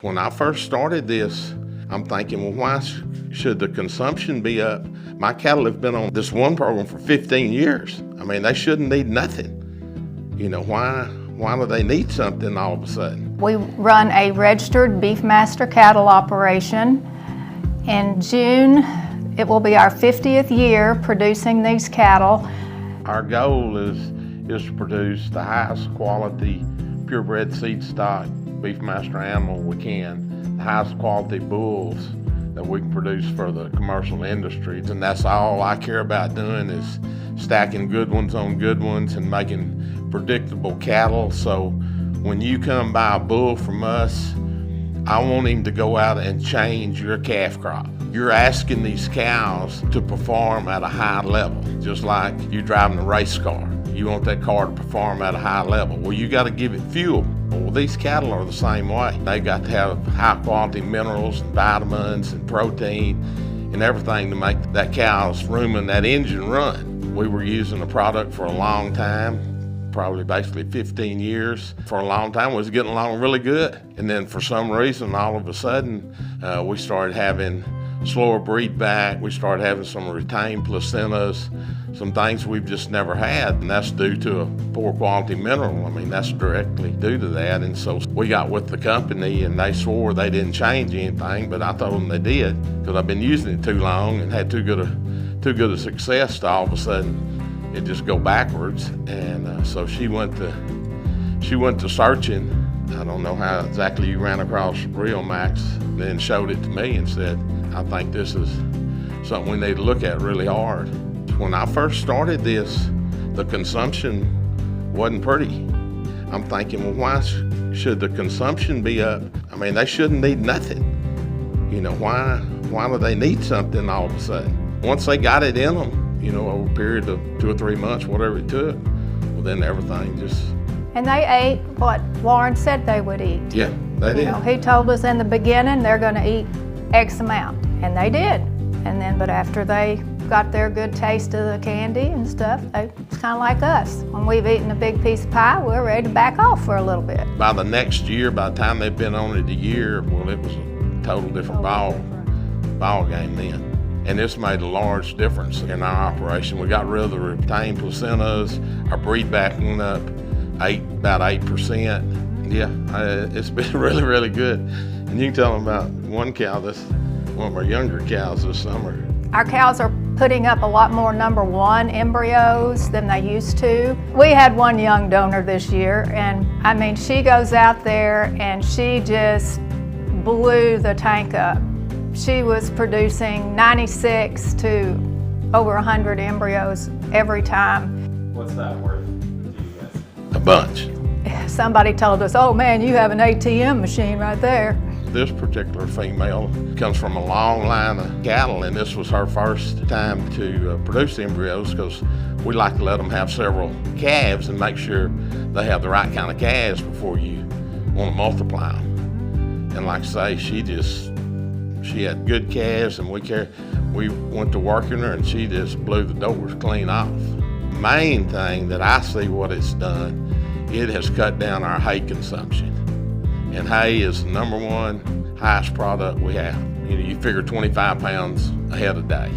When I first started this, I'm thinking, well, why should the consumption be up? My cattle have been on this one program for 15 years. I mean, they shouldn't need nothing. You know, why do they need something all of a sudden? We run a registered Beefmaster cattle operation. In June, it will be our 50th year producing these cattle. Our goal is to produce the highest quality purebred seed stock Beefmaster animal we can, the highest quality bulls that we can produce for the commercial industries. And that's all I care about doing, is stacking good ones on good ones and making predictable cattle. So when you come buy a bull from us, I want him to go out and change your calf crop. You're asking these cows to perform at a high level, just like you driving a race car. You want that car to perform at a high level. Well, you got to give it fuel. Well, these cattle are the same way. They got to have high quality minerals and vitamins and protein and everything to make that cow's rumen, that engine run. We were using the product for a long time, probably basically 15 years. For a long time, we was getting along really good. And then for some reason, all of a sudden, we started having slower breed back. We started having some retained placentas, some things we've just never had, and that's due to a poor quality mineral. I mean, that's directly due to that. And so we got with the company and they swore they didn't change anything, but I told them they did, because I've been using it too long and had too good a success to all of a sudden it just go backwards. And so she went to searching. I don't know how exactly you ran across Riomax, then showed it to me and said, I think this is something we need to look at really hard. When I first started this, the consumption wasn't pretty. I'm thinking, well, why should the consumption be up? I mean, they shouldn't need nothing. You know, why do they need something all of a sudden? Once they got it in them, you know, over a period of 2 or 3 months, whatever it took, well, then everything just... And they ate what Warren said they would eat. Yeah, they did. You know, he told us in the beginning they're going to eat X amount, and they did. And then, but after they got their good taste of the candy and stuff, it's kind of like us. When we've eaten a big piece of pie, we're ready to back off for a little bit. By the next year, by the time they've been on it a year, well, it was a total different ball game then. And this made a large difference in our operation. We got rid of the retained placentas. Our breed back went up about 8%. Yeah, it's been really, really good. And you can tell them about one cow, one of our younger cows this summer. Our cows are putting up a lot more #1 embryos than they used to. We had one young donor this year, and I mean, she goes out there and she just blew the tank up. She was producing 96 to over 100 embryos every time. What's that worth to you guys? A bunch. Somebody told us, oh man, you have an ATM machine right there. This particular female comes from a long line of cattle, and this was her first time to produce embryos, because we like to let them have several calves and make sure they have the right kind of calves before you want to multiply them. And like I say, she had good calves, and we went to working her, and she just blew the doors clean off. The main thing that I see what it's done, it has cut down our hay consumption. And hay is the #1 highest product we have. You know, you figure 25 pounds a head a day.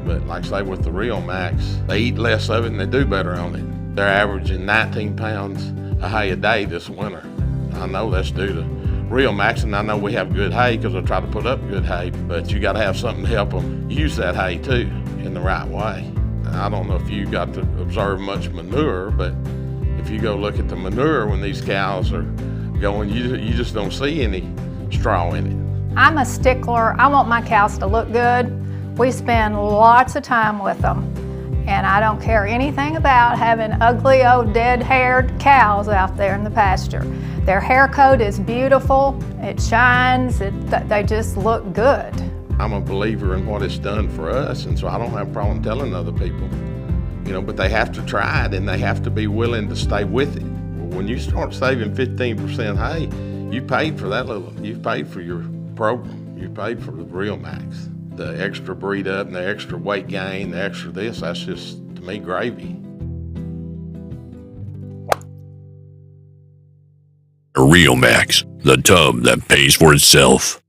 But like I say, with the Riomax, they eat less of it and they do better on it. They're averaging 19 pounds of hay a day this winter. I know that's due to Riomax, and I know we have good hay because I try to put up good hay, but you got to have something to help them use that hay too in the right way. I don't know if you got to observe much manure, but if you go look at the manure when these cows are going, you just don't see any straw in it. I'm a stickler. I want my cows to look good. We spend lots of time with them, and I don't care anything about having ugly old dead-haired cows out there in the pasture. Their hair coat is beautiful, it shines, they just look good. I'm a believer in what it's done for us, and so I don't have a problem telling other people, you know, but they have to try it and they have to be willing to stay with it. When you start saving 15% hay, you paid for that you've paid for your program. You paid for the Riomax. The extra breed up and the extra weight gain, the extra this, that's just, to me, gravy. Riomax, the tub that pays for itself.